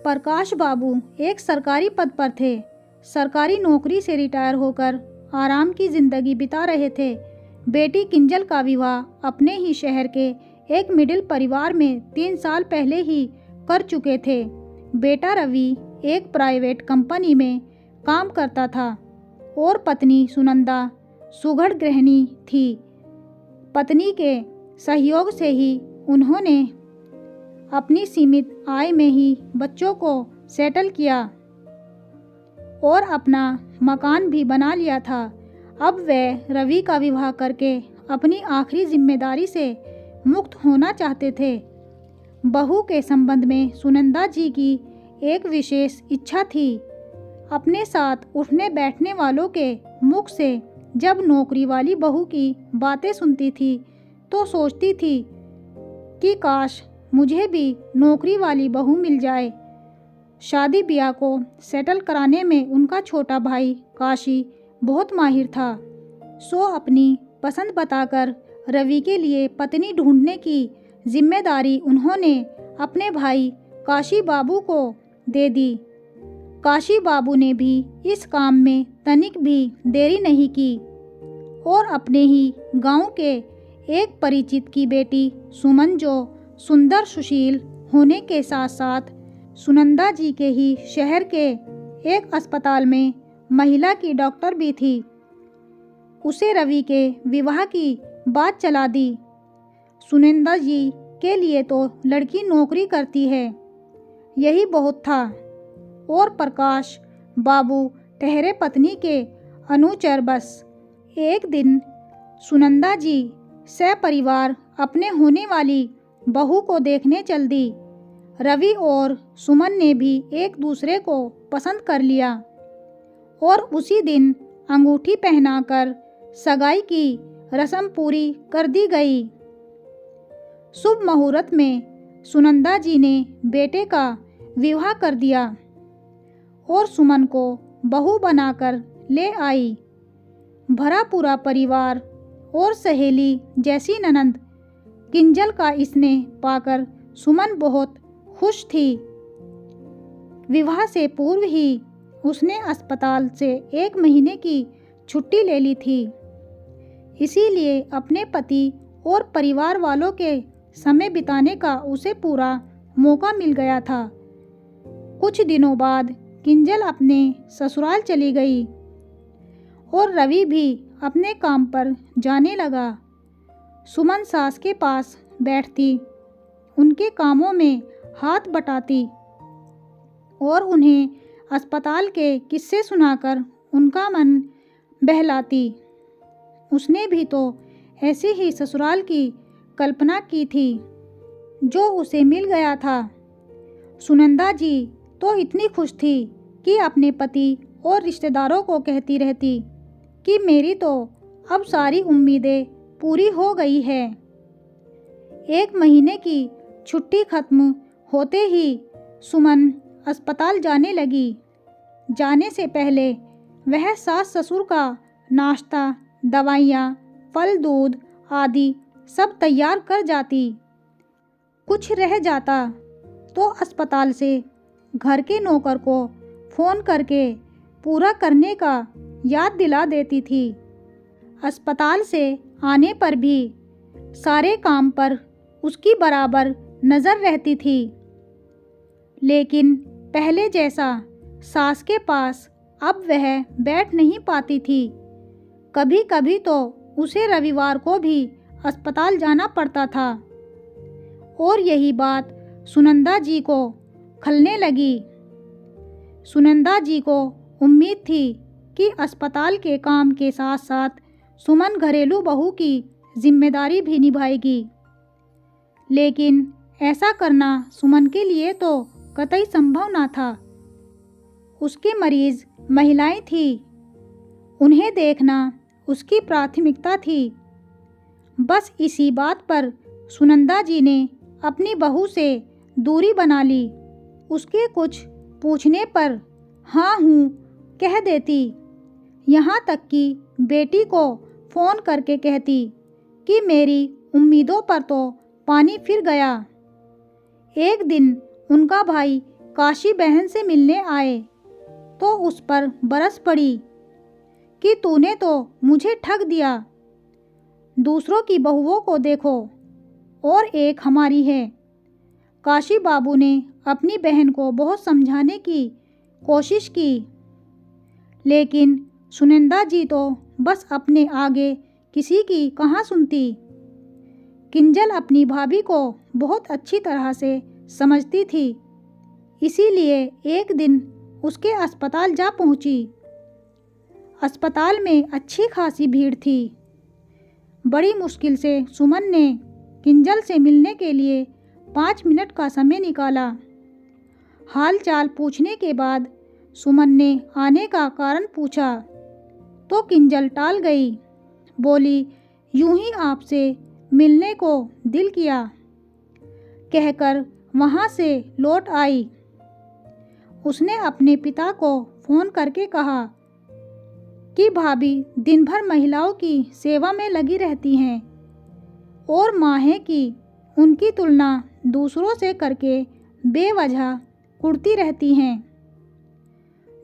प्रकाश बाबू एक सरकारी पद पर थे। सरकारी नौकरी से रिटायर होकर आराम की जिंदगी बिता रहे थे। बेटी किंजल का विवाह अपने ही शहर के एक मिडिल परिवार में 3 साल पहले ही कर चुके थे। बेटा रवि एक प्राइवेट कंपनी में काम करता था और पत्नी सुनंदा सुघड़ गृहिणी थी। पत्नी के सहयोग से ही उन्होंने अपनी सीमित आय में ही बच्चों को सेटल किया और अपना मकान भी बना लिया था। अब वह रवि का विवाह करके अपनी आखिरी जिम्मेदारी से मुक्त होना चाहते थे। बहू के संबंध में सुनंदा जी की एक विशेष इच्छा थी। अपने साथ उठने बैठने वालों के मुख से जब नौकरी वाली बहू की बातें सुनती थी तो सोचती थी कि काश मुझे भी नौकरी वाली बहू मिल जाए। शादी ब्याह को सेटल कराने में उनका छोटा भाई काशी बहुत माहिर था। सो अपनी पसंद बताकर रवि के लिए पत्नी ढूंढने की जिम्मेदारी उन्होंने अपने भाई काशी बाबू को दे दी। काशी बाबू ने भी इस काम में तनिक भी देरी नहीं की और अपने ही गांव के एक परिचित की बेटी सुमन, जो सुंदर सुशील होने के साथ साथ सुनंदा जी के ही शहर के एक अस्पताल में महिला की डॉक्टर भी थी, उसे रवि के विवाह की बात चला दी। सुनंदा जी के लिए तो लड़की नौकरी करती है, यही बहुत था। और प्रकाश बाबू ठहरे पत्नी के अनुचर बस। एक दिन सुनंदा जी सपरिवार अपने होने वाली बहू को देखने चल दी। रवि और सुमन ने भी एक दूसरे को पसंद कर लिया और उसी दिन अंगूठी पहनाकर सगाई की रस्म पूरी कर दी गई। शुभ मुहूर्त में सुनंदा जी ने बेटे का विवाह कर दिया और सुमन को बहू बनाकर ले आई। भरा पूरा परिवार और सहेली जैसी ननंद किंजल का स्नेह पाकर सुमन बहुत खुश थी। विवाह से पूर्व ही उसने अस्पताल से 1 महीने की छुट्टी ले ली थी। इसीलिए अपने पति और परिवार वालों के समय बिताने का उसे पूरा मौका मिल गया था। कुछ दिनों बाद किंजल अपने ससुराल चली गई और रवि भी अपने काम पर जाने लगा। सुमन सास के पास बैठती, उनके कामों में हाथ बटाती और उन्हें अस्पताल के किस्से सुनाकर उनका मन बहलाती। उसने भी तो ऐसी ही ससुराल की कल्पना की थी जो उसे मिल गया था। सुनंदा जी तो इतनी खुश थी कि अपने पति और रिश्तेदारों को कहती रहती कि मेरी तो अब सारी उम्मीदें पूरी हो गई है। 1 महीने की छुट्टी खत्म होते ही सुमन अस्पताल जाने लगी। जाने से पहले वह सास ससुर का नाश्ता, दवाइयाँ, फल, दूध आदि सब तैयार कर जाती। कुछ रह जाता तो अस्पताल से घर के नौकर को फ़ोन करके पूरा करने का याद दिला देती थी। अस्पताल से आने पर भी सारे काम पर उसकी बराबर नज़र रहती थी। लेकिन पहले जैसा सास के पास अब वह बैठ नहीं पाती थी। कभी कभी तो उसे रविवार को भी अस्पताल जाना पड़ता था और यही बात सुनंदा जी को खलने लगी। सुनंदा जी को उम्मीद थी कि अस्पताल के काम के साथ साथ सुमन घरेलू बहू की जिम्मेदारी भी निभाएगी, लेकिन ऐसा करना सुमन के लिए तो कतई संभव ना था। उसके मरीज महिलाएं थी, उन्हें देखना उसकी प्राथमिकता थी। बस इसी बात पर सुनंदा जी ने अपनी बहू से दूरी बना ली। उसके कुछ पूछने पर हाँ हूँ कह देती, यहाँ तक कि बेटी को फ़ोन करके कहती कि मेरी उम्मीदों पर तो पानी फिर गया। एक दिन उनका भाई काशी बहन से मिलने आए तो उस पर बरस पड़ी कि तूने तो मुझे ठग दिया। दूसरों की बहुओं को देखो और एक हमारी है। काशी बाबू ने अपनी बहन को बहुत समझाने की कोशिश की, लेकिन सुनंदा जी तो बस अपने आगे किसी की कहाँ सुनती। किंजल अपनी भाभी को बहुत अच्छी तरह से समझती थी, इसीलिए एक दिन उसके अस्पताल जा पहुंची। अस्पताल में अच्छी खासी भीड़ थी। बड़ी मुश्किल से सुमन ने किंजल से मिलने के लिए 5 मिनट का समय निकाला। हाल चाल पूछने के बाद सुमन ने आने का कारण पूछा तो किंजल टाल गई। बोली, यूं ही आपसे मिलने को दिल किया, कहकर वहाँ से लौट आई। उसने अपने पिता को फ़ोन करके कहा कि भाभी दिन भर महिलाओं की सेवा में लगी रहती हैं और माँ है कि उनकी तुलना दूसरों से करके बेवजह कुढ़ती रहती हैं,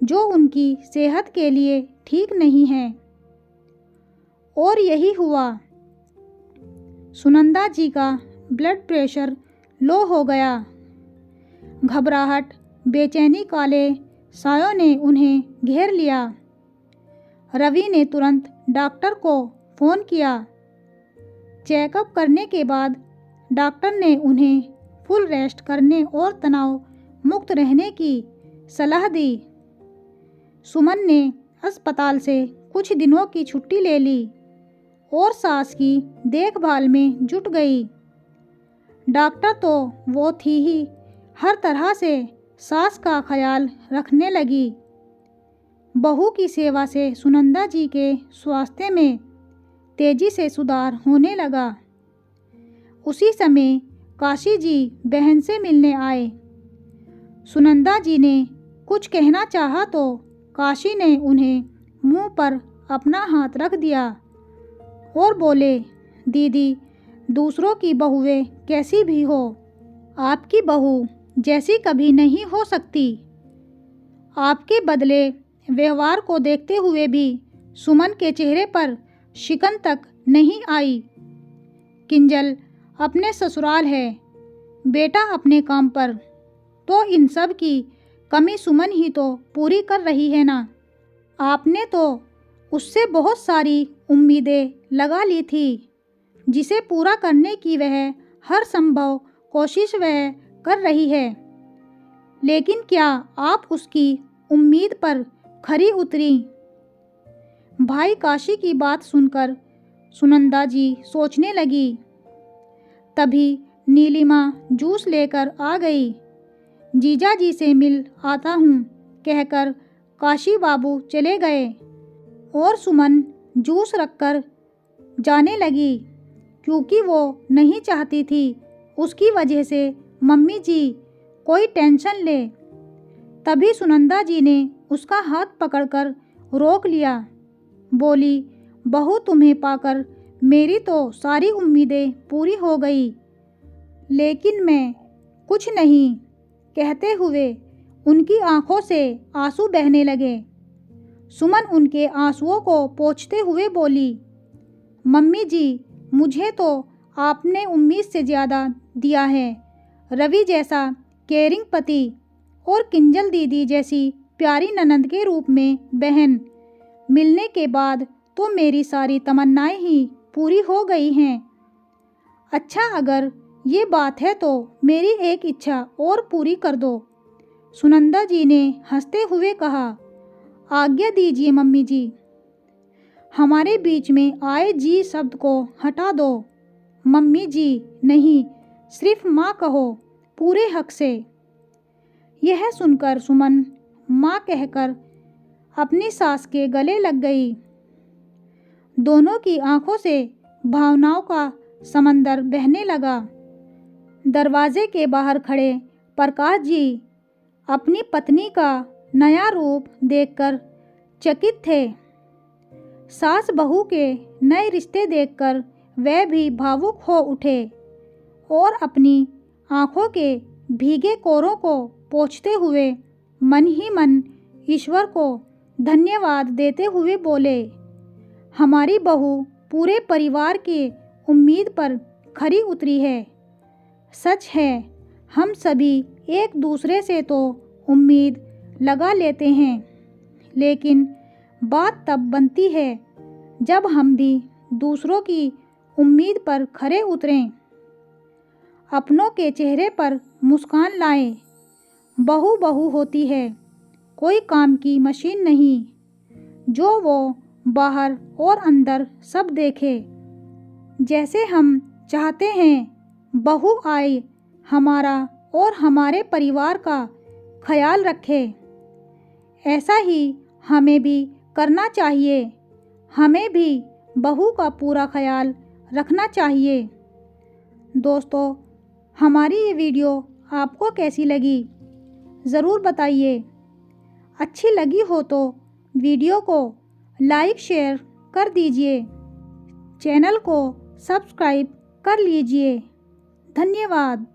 जो उनकी सेहत के लिए ठीक नहीं है। और यही हुआ। सुनंदा जी का ब्लड प्रेशर लो हो गया। घबराहट, बेचैनी काले सायों ने उन्हें घेर लिया। रवि ने तुरंत डॉक्टर को फ़ोन किया। चेकअप करने के बाद डॉक्टर ने उन्हें फुल रेस्ट करने और तनाव मुक्त रहने की सलाह दी। सुमन ने अस्पताल से कुछ दिनों की छुट्टी ले ली और सास की देखभाल में जुट गई। डॉक्टर तो वो थी ही, हर तरह से सास का ख्याल रखने लगी। बहू की सेवा से सुनंदा जी के स्वास्थ्य में तेजी से सुधार होने लगा। उसी समय काशी जी बहन से मिलने आए। सुनंदा जी ने कुछ कहना चाहा तो काशी ने उन्हें मुंह पर अपना हाथ रख दिया और बोले, दीदी, दूसरों की बहुएं कैसी भी हो, आपकी बहू जैसी कभी नहीं हो सकती। आपके बदले व्यवहार को देखते हुए भी सुमन के चेहरे पर शिकन तक नहीं आई। किंजल अपने ससुराल है, बेटा अपने काम पर, तो इन सब की कमी सुमन ही तो पूरी कर रही है ना। आपने तो उससे बहुत सारी उम्मीदें लगा ली थी, जिसे पूरा करने की वह हर संभव कोशिश वह कर रही है, लेकिन क्या आप उसकी उम्मीद पर खरी उतरी? भाई काशी की बात सुनकर सुनंदा जी सोचने लगी। तभी नीलिमा जूस लेकर आ गई। जीजा जी से मिल आता हूँ, कहकर काशी बाबू चले गए और सुमन जूस रखकर जाने लगी, क्योंकि वो नहीं चाहती थी उसकी वजह से मम्मी जी कोई टेंशन ले। तभी सुनंदा जी ने उसका हाथ पकड़कर रोक लिया। बोली, बहू, तुम्हें पाकर मेरी तो सारी उम्मीदें पूरी हो गई, लेकिन मैं कुछ नहीं, कहते हुए उनकी आंखों से आंसू बहने लगे। सुमन उनके आंसुओं को पोंछते हुए बोली, मम्मी जी, मुझे तो आपने उम्मीद से ज़्यादा दिया है। रवि जैसा केयरिंग पति और किंजल दीदी जैसी प्यारी ननंद के रूप में बहन मिलने के बाद तो मेरी सारी तमन्नाएं ही पूरी हो गई हैं। अच्छा, अगर ये बात है तो मेरी एक इच्छा और पूरी कर दो। सुनंदा जी ने हंसते हुए कहा, आज्ञा दीजिए मम्मी जी। हमारे बीच में आए जी शब्द को हटा दो। मम्मी जी नहीं, सिर्फ माँ कहो, पूरे हक से। यह सुनकर सुमन माँ कहकर अपनी सास के गले लग गई। दोनों की आंखों से भावनाओं का समंदर बहने लगा। दरवाजे के बाहर खड़े प्रकाश जी अपनी पत्नी का नया रूप देखकर चकित थे। सास बहू के नए रिश्ते देखकर वह भी भावुक हो उठे और अपनी आंखों के भीगे कोरों को पोंछते हुए मन ही मन ईश्वर को धन्यवाद देते हुए बोले, हमारी बहू पूरे परिवार की उम्मीद पर खरी उतरी है। सच है, हम सभी एक दूसरे से तो उम्मीद लगा लेते हैं, लेकिन बात तब बनती है जब हम भी दूसरों की उम्मीद पर खरे उतरें, अपनों के चेहरे पर मुस्कान लाएं। बहू बहू होती है, कोई काम की मशीन नहीं, जो वो बाहर और अंदर सब देखे। जैसे हम चाहते हैं बहू आए, हमारा और हमारे परिवार का ख्याल रखे, ऐसा ही हमें भी करना चाहिए। हमें भी बहू का पूरा ख्याल रखना चाहिए। दोस्तों, हमारी ये वीडियो आपको कैसी लगी ज़रूर बताइए। अच्छी लगी हो तो वीडियो को लाइक शेयर कर दीजिए, चैनल को सब्सक्राइब कर लीजिए। धन्यवाद।